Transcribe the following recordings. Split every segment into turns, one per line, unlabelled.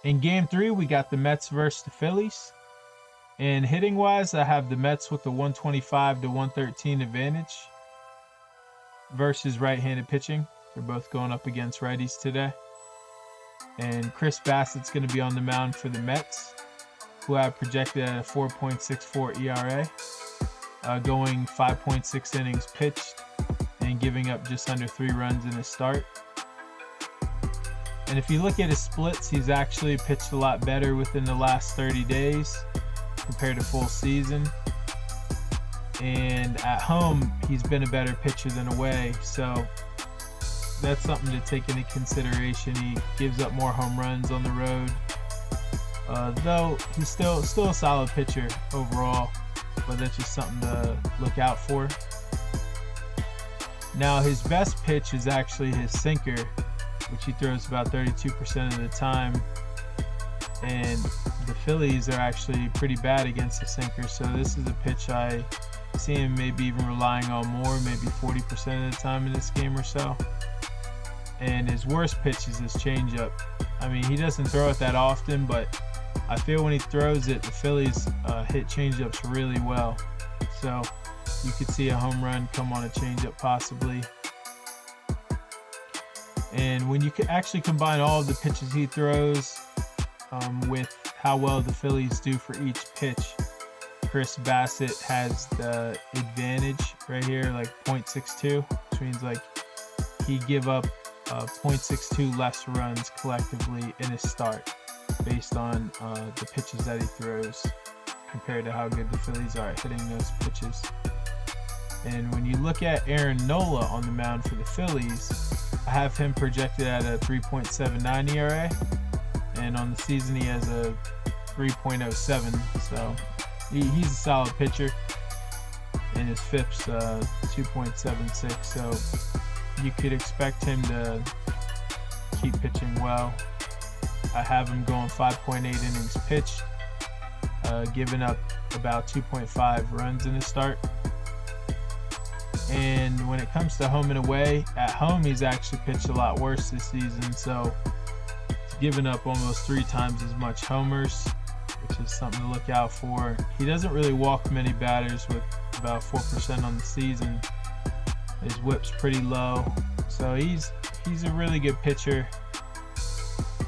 In game 3, we got the Mets versus the Phillies. And hitting wise, I have the Mets with the 125 to 113 advantage versus right-handed pitching. They're both going up against righties today. And Chris Bassett's going to be on the mound for the Mets, who I have projected at a 4.64 ERA, going 5.6 innings pitched and giving up just under 3 runs in his start. And if you look at his splits, he's actually pitched a lot better within the last 30 days compared to full season. And at home, he's been a better pitcher than away. So that's something to take into consideration. He gives up more home runs on the road. Though he's still a solid pitcher overall, but that's just something to look out for. Now, his best pitch is actually his sinker, which he throws about 32% of the time. And the Phillies are actually pretty bad against the sinker, so this is a pitch I see him maybe even relying on more, maybe 40% of the time in this game or so. And his worst pitch is his changeup. I mean, he doesn't throw it that often, but I feel when he throws it, the Phillies hit changeups really well. So you could see a home run come on a changeup possibly. And when you can actually combine all of the pitches he throws with how well the Phillies do for each pitch, Chris Bassett has the advantage right here, like 0.62, which means like he give up 0.62 less runs collectively in his start based on the pitches that he throws compared to how good the Phillies are at hitting those pitches. And when you look at Aaron Nola on the mound for the Phillies, I have him projected at a 3.79 ERA, and on the season he has a 3.07, so he's a solid pitcher, and his FIP's 2.76, so you could expect him to keep pitching well. I have him going 5.8 innings pitched, giving up about 2.5 runs in his start. And when it comes to home and away, at home he's actually pitched a lot worse this season, so he's given up almost 3 times as much homers, which is something to look out for. He doesn't really walk many batters, with about 4% on the season. His whip's pretty low, so he's a really good pitcher.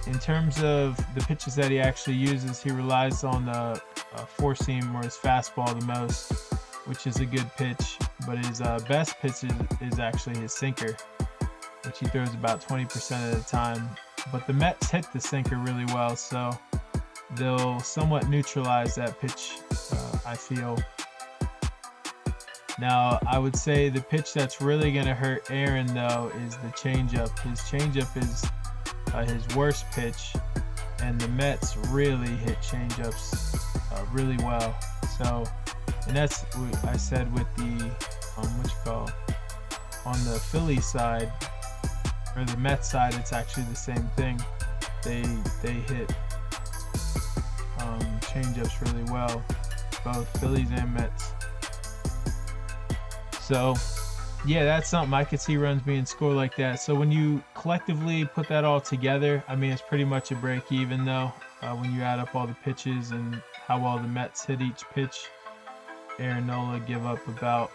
In terms of the pitches that he actually uses, he relies on the four-seam or his fastball the most, which is a good pitch. But his best pitch is actually his sinker, which he throws about 20% of the time. But the Mets hit the sinker really well, so they'll somewhat neutralize that pitch, I feel. Now, I would say the pitch that's really going to hurt Aaron, though, is the changeup. His changeup is his worst pitch, and the Mets really hit changeups really well. So, and that's what I said with the on the Philly side or the Mets side, it's actually the same thing. They hit changeups really well, both Phillies and Mets. So yeah, that's something I could see runs being scored like that. So when you collectively put that all together, I mean, it's pretty much a break even though, when you add up all the pitches and how well the Mets hit each pitch. Aaron Nola give up about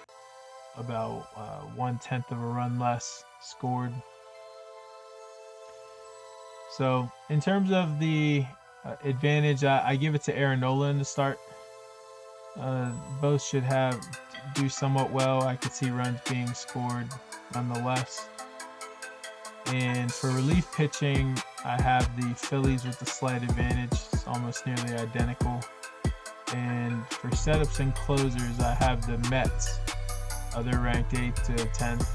1/10 of a run less scored. So in terms of the advantage, I give it to Aaron Nola in the start. Both should do somewhat well. I could see runs being scored nonetheless. And for relief pitching, I have the Phillies with the slight advantage. It's almost nearly identical. And for setups and closers, I have the Mets. They're ranked 8th to 10th,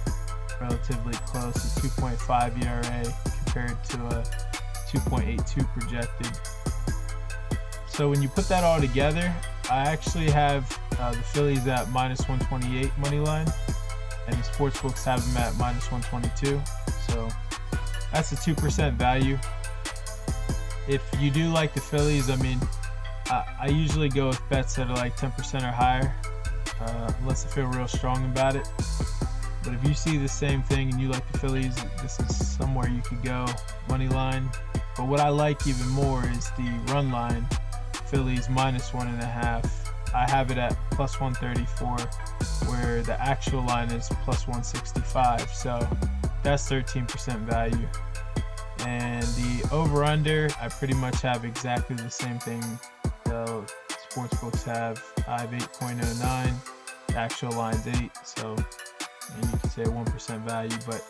relatively close, a 2.5 ERA compared to a 2.82 projected. So when you put that all together, I actually have the Phillies at minus 128 money line, and the sportsbooks have them at minus 122. So that's a 2% value. If you do like the Phillies, I mean, I usually go with bets that are like 10% or higher, unless I feel real strong about it. But if you see the same thing and you like the Phillies, this is somewhere you could go money line. But what I like even more is the run line, Phillies -1.5. I have it at +134, where the actual line is +165. So that's 13% value. And the over-under, I pretty much have exactly the same thing the sports books have. I have 8.09. The actual line's 8, so you could say 1% value. But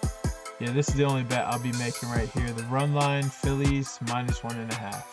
yeah, this is the only bet I'll be making right here. The run line, Phillies -1.5.